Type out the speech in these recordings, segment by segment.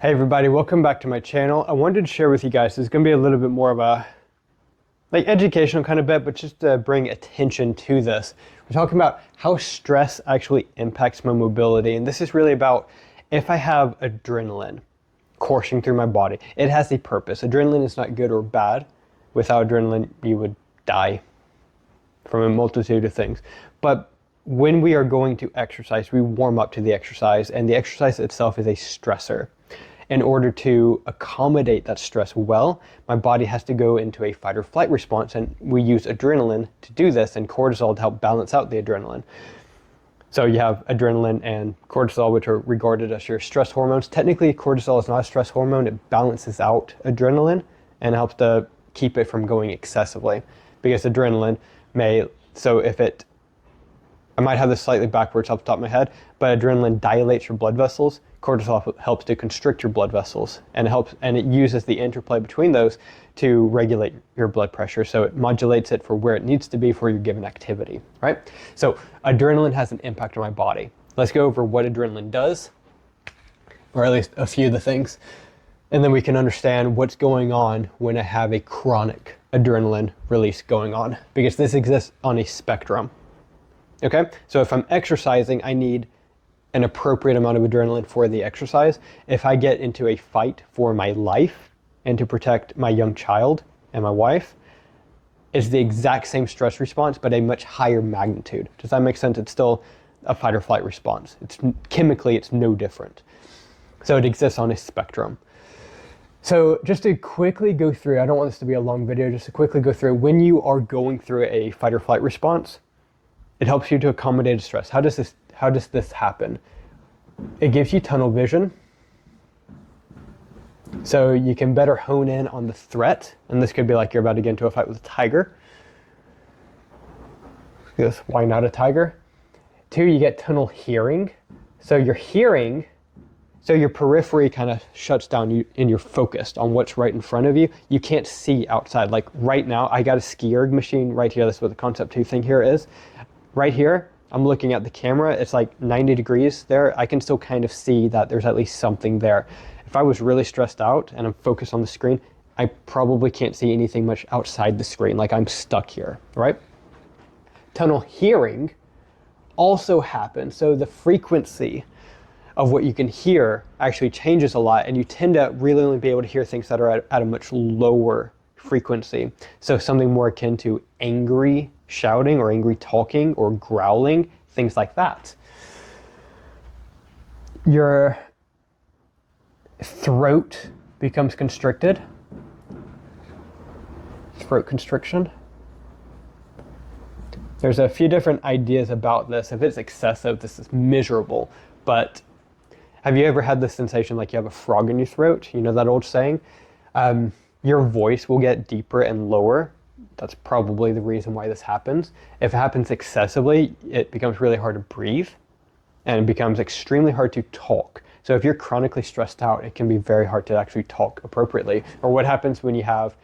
Hey everybody, welcome back to my channel. I wanted to share with you guys, it's going to be a little bit more of a educational kind of bit, but just to bring attention to this. We're talking about how stress actually impacts my mobility, and this is really about if I have adrenaline coursing through my body. It has a purpose. Adrenaline is not good or bad. Without adrenaline, you would die from a multitude of things. But when we are going to exercise, we warm up to the exercise, and the exercise itself is a stressor. In order to accommodate that stress well, my body has to go into a fight or flight response, and we use adrenaline to do this and cortisol to help balance out the adrenaline. So you have adrenaline and cortisol, which are regarded as your stress hormones. Technically, cortisol is not a stress hormone. It balances out adrenaline and helps to keep it from going excessively, because adrenaline I might have this slightly backwards off the top of my head, but adrenaline dilates your blood vessels. Cortisol helps to constrict your blood vessels, and it uses the interplay between those to regulate your blood pressure. So it modulates it for where it needs to be for your given activity, right? So adrenaline has an impact on my body. Let's go over what adrenaline does, or at least a few of the things, and then we can understand what's going on when I have a chronic adrenaline release going on, because this exists on a spectrum. Okay, so if I'm exercising, I need an appropriate amount of adrenaline for the exercise. If I get into a fight for my life and to protect my young child and my wife, it's the exact same stress response, but a much higher magnitude. Does that make sense? It's still a fight or flight response. Chemically, it's no different. So it exists on a spectrum. So just to quickly go through, I don't want this to be a long video, just to quickly go through, when you are going through a fight or flight response, it helps you to accommodate stress. How does this happen? It gives you tunnel vision, so you can better hone in on the threat. And this could be like you're about to get into a fight with a tiger. Because why not a tiger? 2, you get tunnel hearing. So your periphery kind of shuts down and you're focused on what's right in front of you. You can't see outside. Like right now, I got a ski erg machine right here. That's what the Concept 2 thing here is. Right here, I'm looking at the camera. It's like 90 degrees there. I can still kind of see that there's at least something there. If I was really stressed out and I'm focused on the screen, I probably can't see anything much outside the screen. Like I'm stuck here, right? Tunnel hearing also happens. So the frequency of what you can hear actually changes a lot, and you tend to really only be able to hear things that are at a much lower frequency. So something more akin to angry shouting or angry talking or growling, things like that. Your throat becomes constricted. Throat constriction. There's a few different ideas about this. If it's excessive, this is miserable. But have you ever had this sensation like you have a frog in your throat? You know that old saying? Your voice will get deeper and lower. That's probably the reason why this happens. If it happens excessively, it becomes really hard to breathe, and it becomes extremely hard to talk. So if you're chronically stressed out, it can be very hard to actually talk appropriately. Or what happens when you have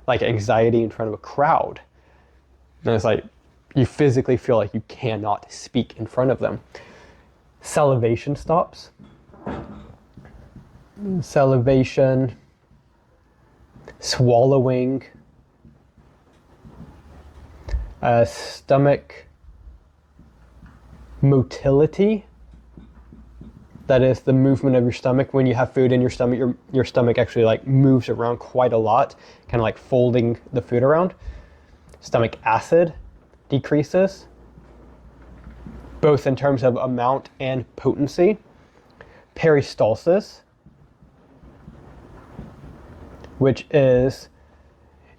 like anxiety in front of a crowd? And it's like you physically feel like you cannot speak in front of them. Salivation stops. Salivation, swallowing, stomach motility. That is the movement of your stomach. When you have food in your stomach, your stomach actually like moves around quite a lot, kind of like folding the food around. Stomach acid decreases, both in terms of amount and potency. Peristalsis, which is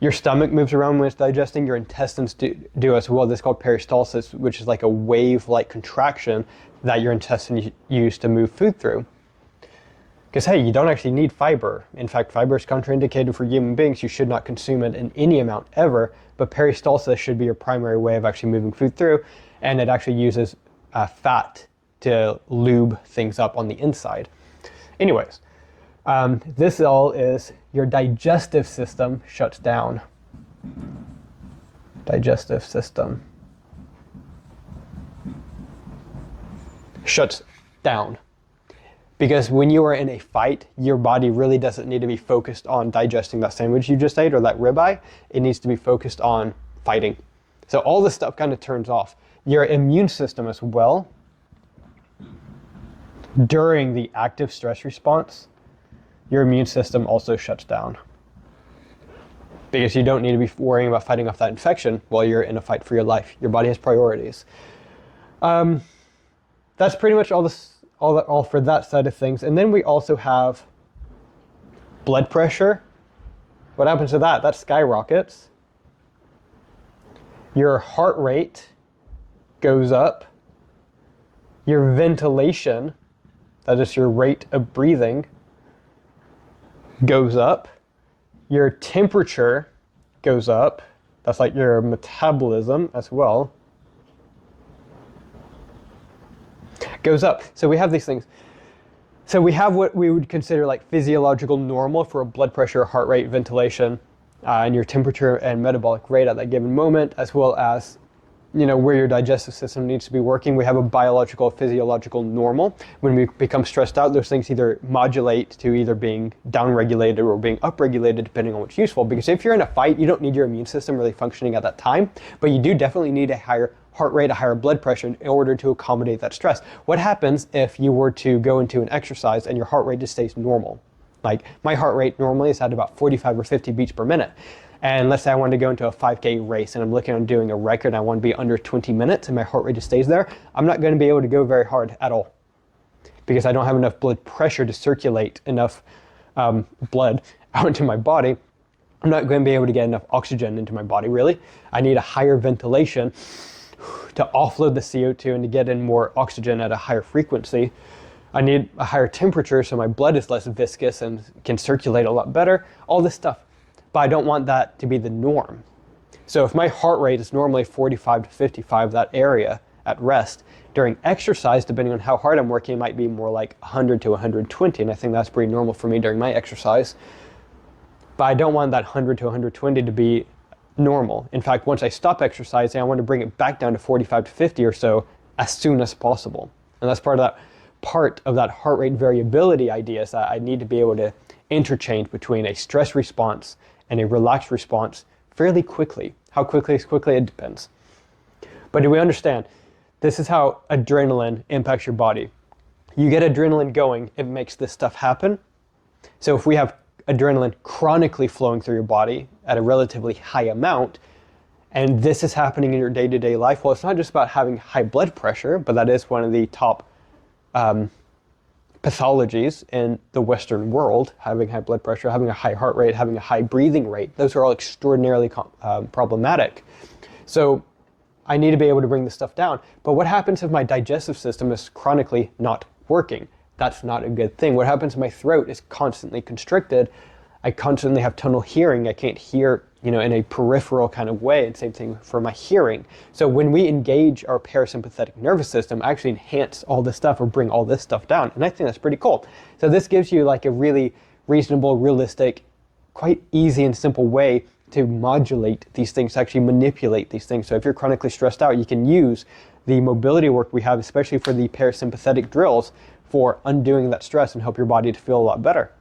your stomach moves around when it's digesting, your intestines do as well. This is called peristalsis, which is like a wave-like contraction that your intestines use to move food through. Because hey, you don't actually need fiber. In fact, fiber is contraindicated for human beings. You should not consume it in any amount ever, but peristalsis should be your primary way of actually moving food through, and it actually uses fat to lube things up on the inside. Anyways, this all is your digestive system shuts down. Digestive system shuts down. Because when you are in a fight, your body really doesn't need to be focused on digesting that sandwich you just ate or that ribeye. It needs to be focused on fighting. So all this stuff kind of turns off. Your immune system as well, during the active stress response, your immune system also shuts down. Because you don't need to be worrying about fighting off that infection while you're in a fight for your life. Your body has priorities. That's pretty much all for that side of things. And then we also have blood pressure. What happens to that? That skyrockets. Your heart rate goes up. Your ventilation, that is your rate of breathing, goes up. Your temperature goes up. That's like your metabolism as well. Goes up. So we have these things. So we have what we would consider like physiological normal for blood pressure, heart rate, ventilation, and your temperature and metabolic rate at that given moment, as well as where your digestive system needs to be working. We have a biological, physiological normal. When we become stressed out, those things either modulate to either being downregulated or being upregulated, depending on what's useful. Because if you're in a fight, you don't need your immune system really functioning at that time, but you do definitely need a higher heart rate, a higher blood pressure in order to accommodate that stress. What happens if you were to go into an exercise and your heart rate just stays normal? Like my heart rate normally is at about 45 or 50 beats per minute. And let's say I wanted to go into a 5K race and I'm looking at doing a record and I want to be under 20 minutes and my heart rate just stays there. I'm not going to be able to go very hard at all because I don't have enough blood pressure to circulate enough blood out into my body. I'm not going to be able to get enough oxygen into my body, really. I need a higher ventilation to offload the CO2 and to get in more oxygen at a higher frequency. I need a higher temperature so my blood is less viscous and can circulate a lot better. All this stuff. But I don't want that to be the norm. So if my heart rate is normally 45 to 55, that area at rest, during exercise, depending on how hard I'm working, it might be more like 100 to 120, and I think that's pretty normal for me during my exercise. But I don't want that 100 to 120 to be normal. In fact, once I stop exercising, I want to bring it back down to 45 to 50 or so as soon as possible. And that's part of that heart rate variability idea, is that I need to be able to interchange between a stress response and a relaxed response fairly quickly. How quickly is quickly, it depends. But do we understand? This is how adrenaline impacts your body. You get adrenaline going, it makes this stuff happen. So if we have adrenaline chronically flowing through your body at a relatively high amount, and this is happening in your day-to-day life, well, it's not just about having high blood pressure, but that is one of the top pathologies in the Western world, having high blood pressure, having a high heart rate, having a high breathing rate. Those are all extraordinarily problematic. So I need to be able to bring this stuff down. But what happens if my digestive system is chronically not working? That's not a good thing. What happens if my throat is constantly constricted? I constantly have tunnel hearing. I can't hear, in a peripheral kind of way, and same thing for my hearing. So when we engage our parasympathetic nervous system, actually enhance all this stuff or bring all this stuff down. And I think that's pretty cool. So this gives you like a really reasonable, realistic, quite easy and simple way to modulate these things, to actually manipulate these things. So if you're chronically stressed out, you can use the mobility work we have, especially for the parasympathetic drills, for undoing that stress and help your body to feel a lot better.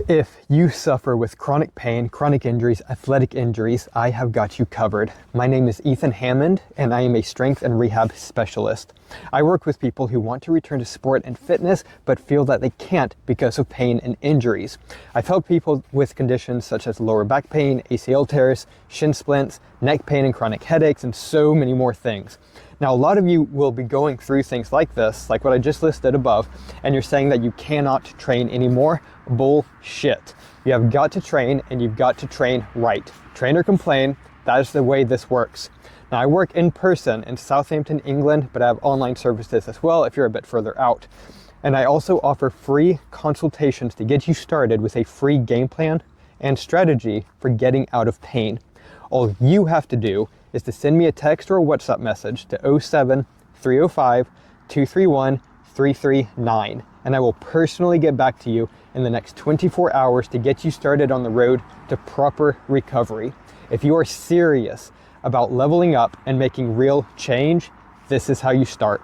If you suffer with chronic pain, chronic injuries, athletic injuries, I have got you covered. My name is Ethan Hammond, and I am a strength and rehab specialist. I work with people who want to return to sport and fitness, but feel that they can't because of pain and injuries. I've helped people with conditions such as lower back pain, ACL tears, shin splints, neck pain and chronic headaches, and so many more things. Now, a lot of you will be going through things like this, like what I just listed above, and you're saying that you cannot train anymore. Bullshit. You have got to train, and you've got to train right. Train or complain, that is the way this works. Now, I work in person in Southampton, England, but I have online services as well if you're a bit further out. And I also offer free consultations to get you started with a free game plan and strategy for getting out of pain. All you have to do is to send me a text or a WhatsApp message to 07 305 231 339, and I will personally get back to you in the next 24 hours to get you started on the road to proper recovery. If you are serious about leveling up and making real change, this is how you start.